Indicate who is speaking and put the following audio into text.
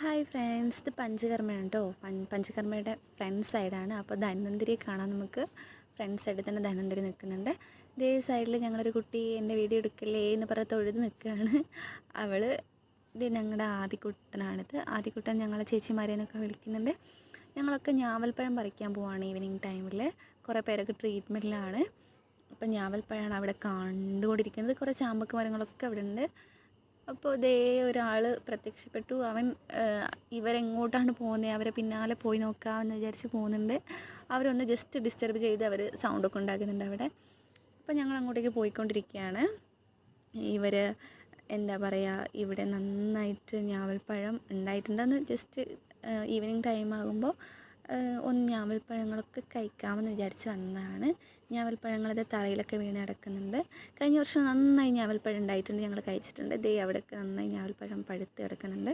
Speaker 1: Hi friends, ഇത് പഞ്ചകർമ്മയാണ് കേട്ടോ. പഞ്ചകർമ്മയുടെ front സൈഡാണ്. അപ്പോൾ ധന്വന്തരിയെ കാണാൻ നമുക്ക് ഫ്രണ്ട് സൈഡിൽ തന്നെ ധന്വന്തരി നിൽക്കുന്നുണ്ട്. ഇതേ സൈഡിൽ ഞങ്ങളൊരു കുട്ടി എൻ്റെ വീഡിയോ എടുക്കല്ലേ എന്ന് പറഞ്ഞ് തൊഴുത് നിൽക്കുകയാണ്. അവൾ ഇത് ഞങ്ങളുടെ ആദിക്കുട്ടനാണിത്. ആദിക്കുട്ടൻ ഞങ്ങളെ ചേച്ചിമാരേനൊക്കെ വിളിക്കുന്നുണ്ട്. ഞങ്ങളൊക്കെ ഞാവൽപ്പഴം പറിക്കാൻ പോവാണ് ഈവനിങ് ടൈമിൽ. കുറേ പേരൊക്കെ ട്രീറ്റ്മെൻറ്റിലാണ്. അപ്പം ഞാവൽപ്പഴമാണ് അവിടെ കണ്ടുകൊണ്ടിരിക്കുന്നത്. കുറേ ചാമ്പക്ക മരങ്ങളൊക്കെ അവിടെ ഉണ്ട്. അപ്പോൾ ഇതേ ഒരാൾ പ്രത്യക്ഷപ്പെട്ടു. അവൻ ഇവരെങ്ങോട്ടാണ് പോകുന്നത്, അവരെ പിന്നാലെ പോയി നോക്കാമെന്ന് വിചാരിച്ച് പോകുന്നുണ്ട്. അവരൊന്ന് ജസ്റ്റ് ഡിസ്റ്റർബ് ചെയ്ത് അവർ സൗണ്ടൊക്കെ ഉണ്ടാക്കുന്നുണ്ട് അവിടെ. അപ്പോൾ ഞങ്ങൾ അങ്ങോട്ടേക്ക് പോയിക്കൊണ്ടിരിക്കുകയാണ്. ഇവർ എന്താ പറയുക, ഇവിടെ നന്നായിട്ട് ഞാവൽപ്പഴം ഉണ്ടായിട്ടുണ്ടെന്ന് ജസ്റ്റ് ഈവനിങ് ടൈം ആകുമ്പോൾ ഒന്ന് ഞാവൽപ്പഴങ്ങളൊക്കെ കഴിക്കാമെന്ന് വിചാരിച്ച് വന്നതാണ്. ഞാവൽപ്പഴങ്ങളത് തറയിലൊക്കെ വീണ് കിടക്കുന്നുണ്ട്. കഴിഞ്ഞ വർഷം നന്നായി ഞാവൽപ്പഴം ഉണ്ടായിട്ടുണ്ട്, ഞങ്ങൾ കഴിച്ചിട്ടുണ്ട്. ദേ അവിടെയൊക്കെ നന്നായി ഞാവൽപ്പഴം പഴുത്ത് കിടക്കുന്നുണ്ട്.